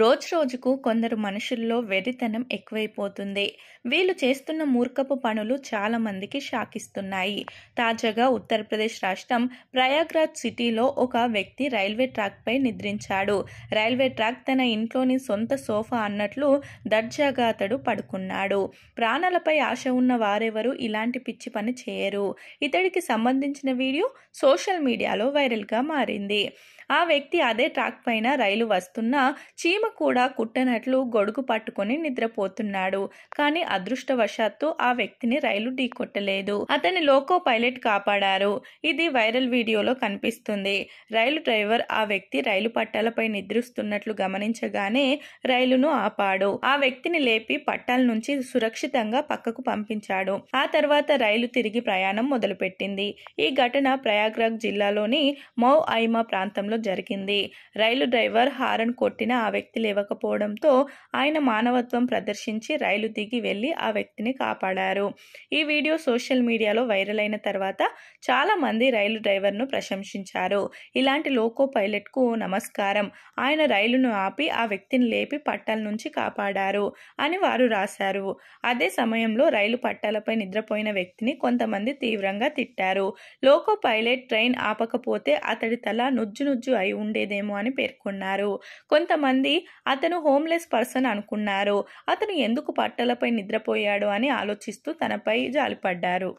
రోజురోజుకు కొందరు మనుషుల్లో వెర్రితనం ఎక్కువైపోతుంది. వీళ్ళు చేస్తున్న మూర్ఖపు పనులు చాలా మందికి షాకిస్తున్నాయి. తాజాగా ఉత్తరప్రదేశ్ రాష్ట్రం ప్రయాగ్రాజ్ సిటీలో ఒక వ్యక్తి రైల్వే ట్రాక్పై నిద్రించాడు. రైల్వే ట్రాక్ తన ఇంట్లోని సొంత సోఫా అన్నట్లు దర్జాగా అతడు పడుకున్నాడు. ప్రాణాలపై ఆశ ఉన్న వారెవరూ ఇలాంటి పిచ్చి పని చేయరు. ఇతడికి సంబంధించిన వీడియో సోషల్ మీడియాలో వైరల్గా మారింది. ఆ వ్యక్తి అదే ట్రాక్ పైన రైలు వస్తున్నా చీమ కూడా కుట్టనట్లు గొడుగు పట్టుకొని నిద్రపోతున్నాడు. కానీ అదృష్టవశాత్తు ఆ వ్యక్తిని రైలు ఢీకొట్టలేదు. అతని లోకో పైలట్ కాపాడారు. ఇది వైరల్ వీడియోలో కనిపిస్తుంది. రైలు డ్రైవర్ ఆ వ్యక్తి రైలు పట్టాలపై నిద్రిస్తున్నట్లు గమనించగానే రైలును ఆపాడు. ఆ వ్యక్తిని లేపి పట్టాల నుంచి సురక్షితంగా పక్కకు పంపించాడు. ఆ తర్వాత రైలు తిరిగి ప్రయాణం మొదలుపెట్టింది. ఈ ఘటన ప్రయాగ్రాజ్ జిల్లాలోని మౌ ఐమా ప్రాంతంలో జరిగింది. రైలు డ్రైవర్ హారన్ కొట్టిన ఆ వ్యక్తి లేవకపోవడంతో ఆయన మానవత్వం ప్రదర్శించి రైలు దిగి వెళ్లి ఆ వ్యక్తిని కాపాడారు. ఈ వీడియో సోషల్ మీడియాలో వైరల్ అయిన తర్వాత చాలా మంది రైలు డ్రైవర్ను ప్రశంసించారు. ఇలాంటి లోకో పైలట్కు నమస్కారం, ఆయన రైలును ఆపి ఆ వ్యక్తిని లేపి పట్టాల నుంచి కాపాడారు అని వారు రాశారు. అదే సమయంలో రైలు పట్టాలపై నిద్రపోయిన వ్యక్తిని కొంతమంది తీవ్రంగా తిట్టారు. లోకో పైలట్ ట్రైన్ ఆపకపోతే అతడి తల నుజ్జు అయి ఉండేదేమో అని పేర్కొన్నారు. కొంతమంది అతను హోమ్లెస్ పర్సన్ అనుకున్నారు. అతను ఎందుకు పట్టాలపై నిద్రపోయాడు అని ఆలోచిస్తూ తనపై జాలిపడ్డారు.